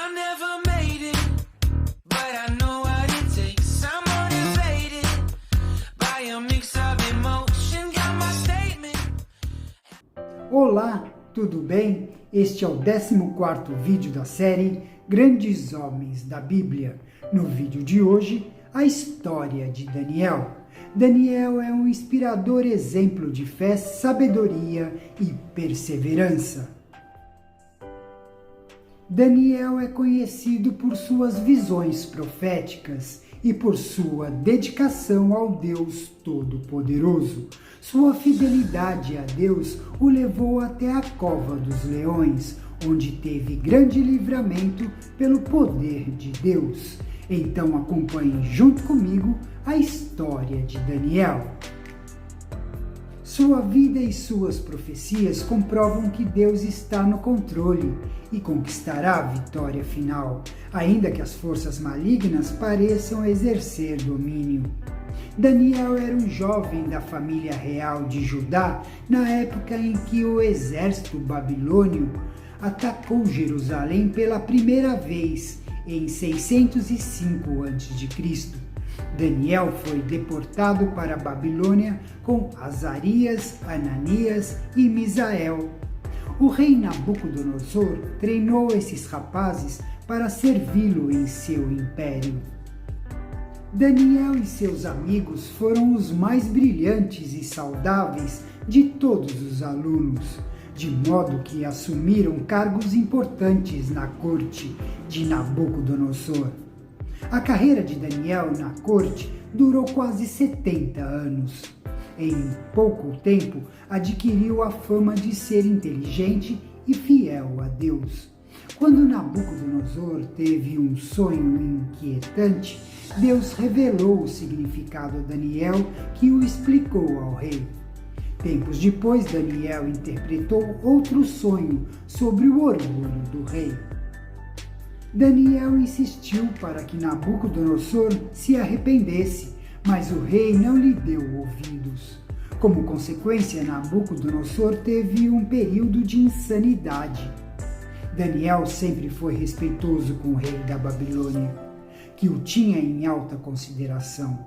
I never made it, but I know what it takes. I'm motivated by a mix of emotion. Got my statement. Olá, tudo bem? Este é o 14º vídeo da série Grandes Homens da Bíblia. No vídeo de hoje, a história de Daniel. Daniel é um inspirador exemplo de fé, sabedoria e perseverança. Daniel é conhecido por suas visões proféticas e por sua dedicação ao Deus Todo-Poderoso. Sua fidelidade a Deus o levou até a cova dos leões, onde teve grande livramento pelo poder de Deus. Então acompanhe junto comigo a história de Daniel. Sua vida e suas profecias comprovam que Deus está no controle e conquistará a vitória final, ainda que as forças malignas pareçam exercer domínio. Daniel era um jovem da família real de Judá na época em que o exército babilônio atacou Jerusalém pela primeira vez em 605 a.C. Daniel foi deportado para a Babilônia com Azarias, Ananias e Misael. O rei Nabucodonosor treinou esses rapazes para servi-lo em seu império. Daniel e seus amigos foram os mais brilhantes e saudáveis de todos os alunos, de modo que assumiram cargos importantes na corte de Nabucodonosor. A carreira de Daniel na corte durou quase 70 anos. Em pouco tempo, adquiriu a fama de ser inteligente e fiel a Deus. Quando Nabucodonosor teve um sonho inquietante, Deus revelou o significado a Daniel, que o explicou ao rei. Tempos depois, Daniel interpretou outro sonho sobre o orgulho do rei. Daniel insistiu para que Nabucodonosor se arrependesse, mas o rei não lhe deu ouvidos. Como consequência, Nabucodonosor teve um período de insanidade. Daniel sempre foi respeitoso com o rei da Babilônia, que o tinha em alta consideração.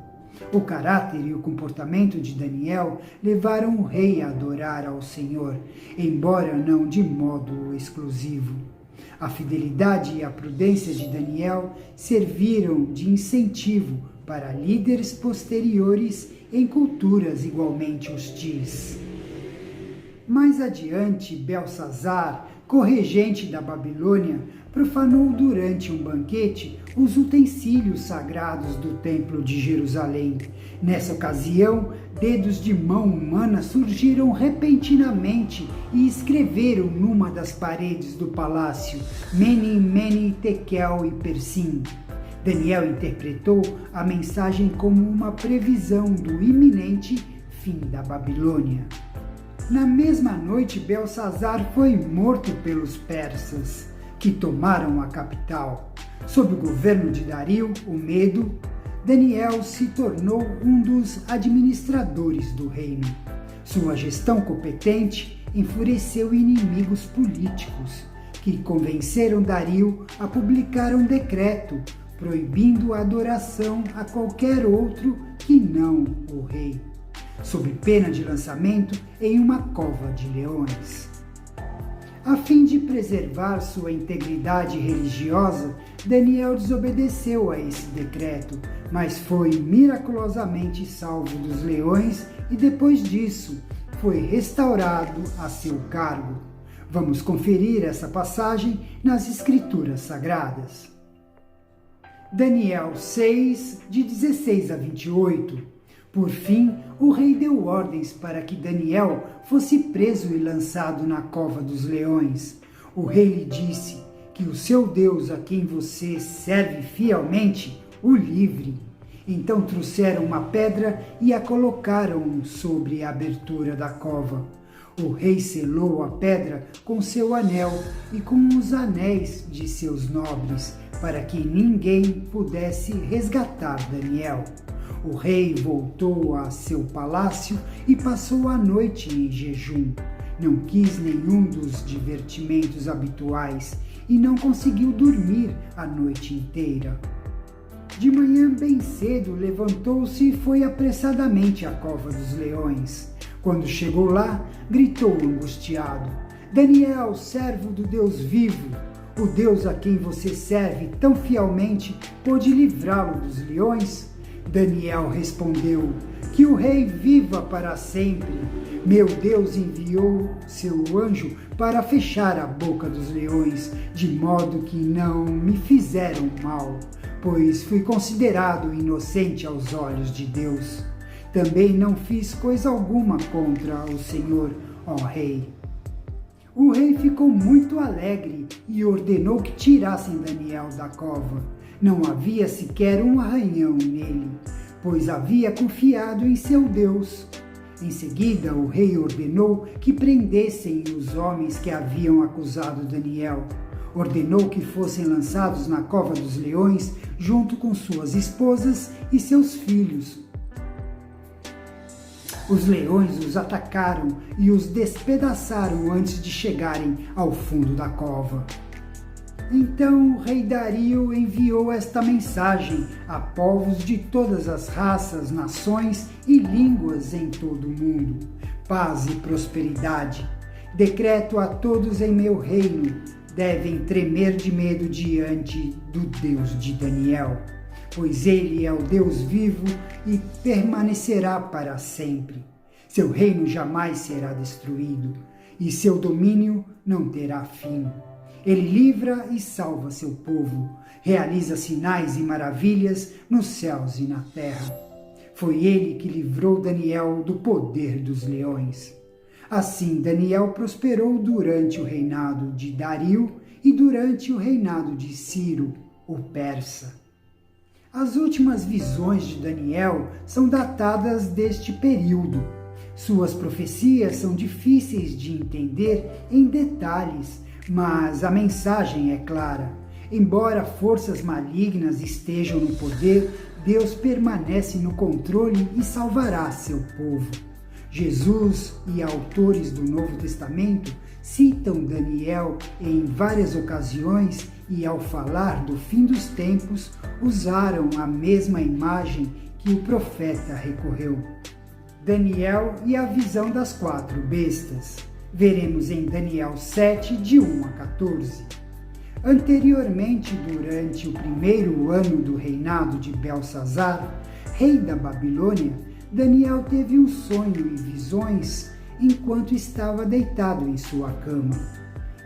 O caráter e o comportamento de Daniel levaram o rei a adorar ao Senhor, embora não de modo exclusivo. A fidelidade e a prudência de Daniel serviram de incentivo para líderes posteriores em culturas igualmente hostis. Mais adiante, Belsazar, corregente da Babilônia, profanou durante um banquete os utensílios sagrados do Templo de Jerusalém. Nessa ocasião, dedos de mão humana surgiram repentinamente e escreveram numa das paredes do palácio Mene, Mene, Tekel e Persim. Daniel interpretou a mensagem como uma previsão do iminente fim da Babilônia. Na mesma noite, Belsazar foi morto pelos persas, que tomaram a capital. Sob o governo de Dario, o Medo, Daniel se tornou um dos administradores do reino. Sua gestão competente enfureceu inimigos políticos, que convenceram Dario a publicar um decreto proibindo a adoração a qualquer outro que não o rei, sob pena de lançamento em uma cova de leões. A fim de preservar sua integridade religiosa, Daniel desobedeceu a esse decreto, mas foi miraculosamente salvo dos leões e depois disso foi restaurado a seu cargo. Vamos conferir essa passagem nas Escrituras Sagradas. Daniel 6, de 16 a 28. Por fim, o rei deu ordens para que Daniel fosse preso e lançado na cova dos leões. O rei lhe disse que o seu Deus, a quem você serve fielmente, o livre. Então trouxeram uma pedra e a colocaram sobre a abertura da cova. O rei selou a pedra com seu anel e com os anéis de seus nobres, para que ninguém pudesse resgatar Daniel. O rei voltou a seu palácio e passou a noite em jejum. Não quis nenhum dos divertimentos habituais e não conseguiu dormir a noite inteira. De manhã bem cedo levantou-se e foi apressadamente à cova dos leões. Quando chegou lá, gritou angustiado: Daniel, servo do Deus vivo, o Deus a quem você serve tão fielmente pôde livrá-lo dos leões? Daniel respondeu: que o rei viva para sempre. Meu Deus enviou seu anjo para fechar a boca dos leões, de modo que não me fizeram mal, pois fui considerado inocente aos olhos de Deus. Também não fiz coisa alguma contra o Senhor, ó rei. O rei ficou muito alegre e ordenou que tirassem Daniel da cova. Não havia sequer um arranhão nele, pois havia confiado em seu Deus. Em seguida, o rei ordenou que prendessem os homens que haviam acusado Daniel. Ordenou que fossem lançados na cova dos leões, junto com suas esposas e seus filhos. Os leões os atacaram e os despedaçaram antes de chegarem ao fundo da cova. Então o rei Dario enviou esta mensagem a povos de todas as raças, nações e línguas em todo o mundo: paz e prosperidade. Decreto a todos em meu reino: devem tremer de medo diante do Deus de Daniel, pois ele é o Deus vivo e permanecerá para sempre. Seu reino jamais será destruído e seu domínio não terá fim. Ele livra e salva seu povo, realiza sinais e maravilhas nos céus e na terra. Foi ele que livrou Daniel do poder dos leões. Assim, Daniel prosperou durante o reinado de Dario e durante o reinado de Ciro, o persa. As últimas visões de Daniel são datadas deste período. Suas profecias são difíceis de entender em detalhes, mas a mensagem é clara. Embora forças malignas estejam no poder, Deus permanece no controle e salvará seu povo. Jesus e autores do Novo Testamento citam Daniel em várias ocasiões e, ao falar do fim dos tempos, usaram a mesma imagem que o profeta recorreu. Daniel e a visão das 4 bestas. Veremos em Daniel 7, de 1 a 14. Anteriormente, durante o primeiro ano do reinado de Belsazar, rei da Babilônia, Daniel teve um sonho e visões enquanto estava deitado em sua cama.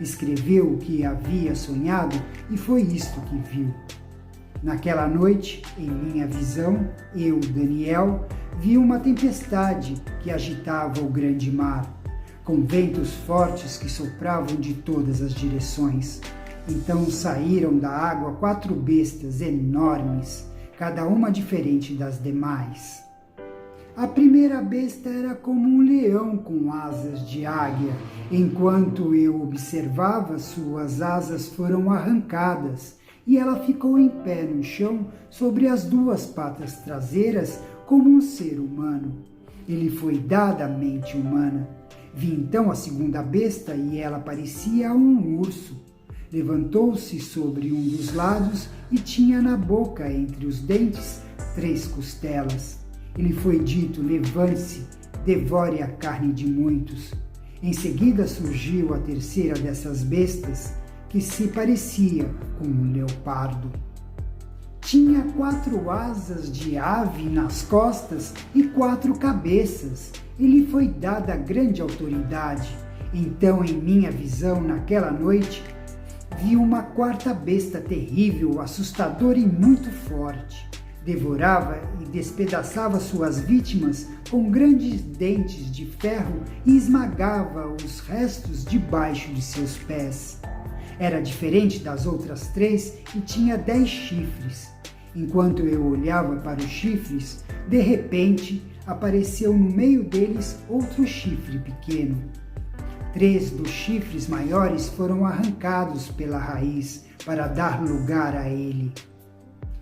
Escreveu o que havia sonhado e foi isto que viu. Naquela noite, em minha visão, eu, Daniel, vi uma tempestade que agitava o grande mar, com ventos fortes que sopravam de todas as direções. Então saíram da água 4 bestas enormes, cada uma diferente das demais. A primeira besta era como um leão com asas de águia. Enquanto eu observava, suas asas foram arrancadas e ela ficou em pé no chão sobre as 2 patas traseiras como um ser humano. Ele foi dado a mente humana. Vi então a segunda besta e ela parecia um urso. Levantou-se sobre um dos lados e tinha na boca, entre os dentes, 3 costelas. Ele foi dito: levante-se, devore a carne de muitos. Em seguida surgiu a terceira dessas bestas, que se parecia com um leopardo. Tinha 4 asas de ave nas costas e 4 cabeças. Ele foi dada grande autoridade. Então, em minha visão, naquela noite, vi uma 4ª besta terrível, assustadora e muito forte. Devorava e despedaçava suas vítimas com grandes dentes de ferro e esmagava os restos debaixo de seus pés. Era diferente das outras 3 e tinha 10 chifres. Enquanto eu olhava para os chifres, de repente apareceu no meio deles outro chifre pequeno. 3 dos chifres maiores foram arrancados pela raiz para dar lugar a ele.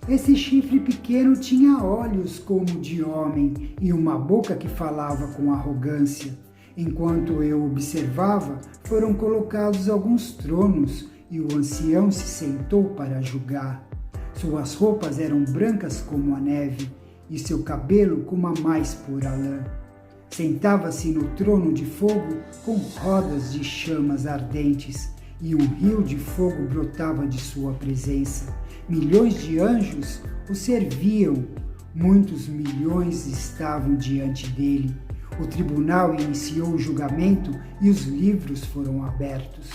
Esse chifre pequeno tinha olhos como de homem e uma boca que falava com arrogância. Enquanto eu observava, foram colocados alguns tronos e o ancião se sentou para julgar. Suas roupas eram brancas como a neve, e seu cabelo como a mais pura lã. Sentava-se no trono de fogo com rodas de chamas ardentes, e um rio de fogo brotava de sua presença. Milhões de anjos o serviam, muitos milhões estavam diante dele. O tribunal iniciou o julgamento e os livros foram abertos.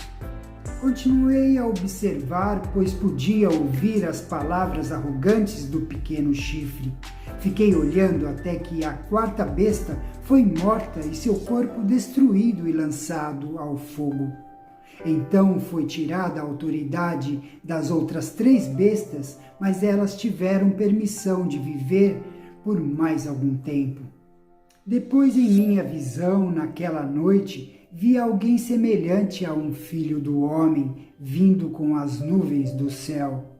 Continuei a observar, pois podia ouvir as palavras arrogantes do pequeno chifre. Fiquei olhando até que a quarta besta foi morta e seu corpo destruído e lançado ao fogo. Então foi tirada a autoridade das outras 3 bestas, mas elas tiveram permissão de viver por mais algum tempo. Depois, em minha visão, naquela noite, vi alguém semelhante a um filho do homem vindo com as nuvens do céu.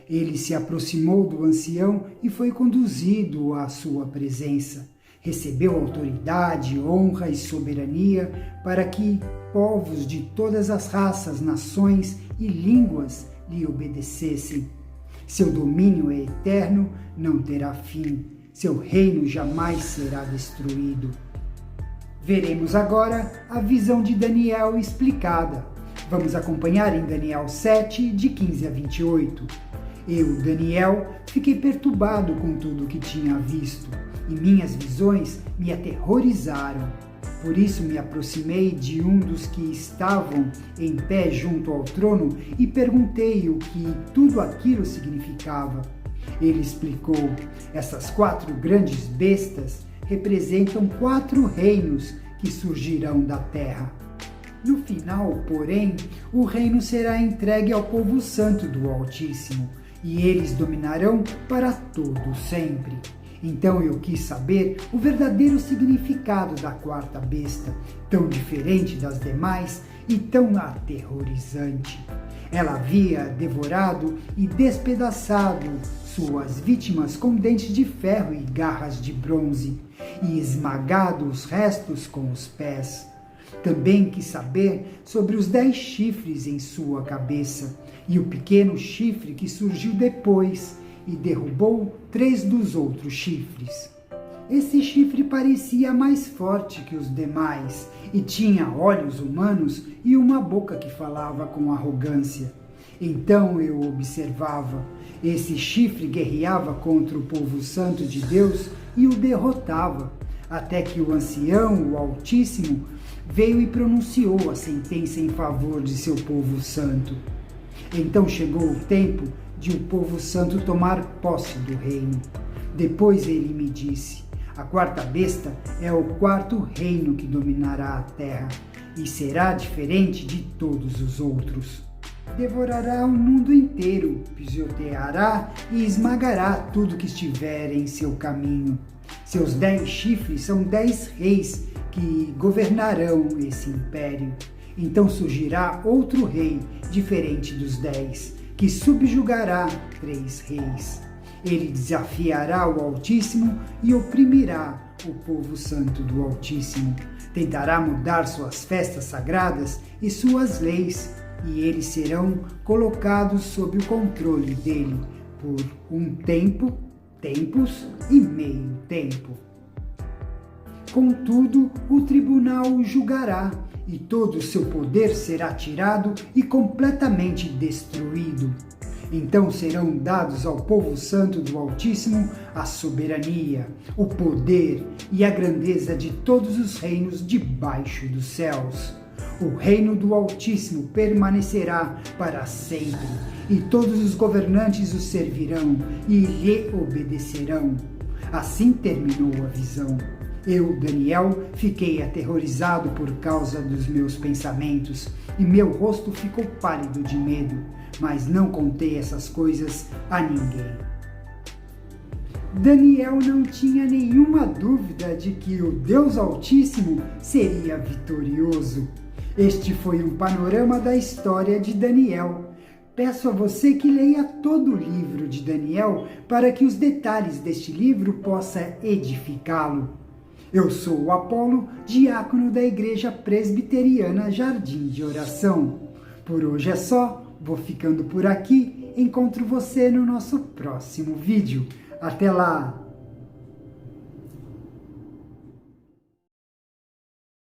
Ele se aproximou do ancião e foi conduzido à sua presença. Recebeu autoridade, honra e soberania para que povos de todas as raças, nações e línguas lhe obedecessem. Seu domínio é eterno, não terá fim. Seu reino jamais será destruído. Veremos agora a visão de Daniel explicada. Vamos acompanhar em Daniel 7, de 15 a 28. Eu, Daniel, fiquei perturbado com tudo o que tinha visto, e minhas visões me aterrorizaram. Por isso me aproximei de um dos que estavam em pé junto ao trono e perguntei o que tudo aquilo significava. Ele explicou: essas 4 grandes bestas representam 4 reinos que surgirão da terra. No final, porém, o reino será entregue ao povo santo do Altíssimo, e eles dominarão para todo sempre. Então eu quis saber o verdadeiro significado da quarta besta, tão diferente das demais e tão aterrorizante. Ela havia devorado e despedaçado suas vítimas com dentes de ferro e garras de bronze, e esmagado os restos com os pés. Também quis saber sobre os 10 chifres em sua cabeça, e o pequeno chifre que surgiu depois, e derrubou 3 dos outros chifres. Esse chifre parecia mais forte que os demais, e tinha olhos humanos e uma boca que falava com arrogância. Então eu observava. Esse chifre guerreava contra o povo santo de Deus e o derrotava, até que o ancião, o Altíssimo, veio e pronunciou a sentença em favor de seu povo santo. Então chegou o tempo de o povo santo tomar posse do reino. Depois ele me disse: a quarta besta é o 4º reino que dominará a terra, e será diferente de todos os outros. Devorará o mundo inteiro, pisoteará e esmagará tudo que estiver em seu caminho. Seus 10 chifres são 10 reis que governarão esse império. Então surgirá outro rei, diferente dos 10, que subjugará 3 reis. Ele desafiará o Altíssimo e oprimirá o povo santo do Altíssimo. Tentará mudar suas festas sagradas e suas leis, e eles serão colocados sob o controle dele por um tempo, tempos e meio tempo. Contudo, o tribunal o julgará, e todo o seu poder será tirado e completamente destruído. Então serão dados ao povo santo do Altíssimo a soberania, o poder e a grandeza de todos os reinos debaixo dos céus. O reino do Altíssimo permanecerá para sempre, e todos os governantes o servirão e lhe obedecerão. Assim terminou a visão. Eu, Daniel, fiquei aterrorizado por causa dos meus pensamentos, e meu rosto ficou pálido de medo, mas não contei essas coisas a ninguém. Daniel não tinha nenhuma dúvida de que o Deus Altíssimo seria vitorioso. Este foi um panorama da história de Daniel. Peço a você que leia todo o livro de Daniel para que os detalhes deste livro possam edificá-lo. Eu sou o Apolo, diácono da Igreja Presbiteriana Jardim de Oração. Por hoje é só. Vou ficando por aqui, encontro você no nosso próximo vídeo. Até lá!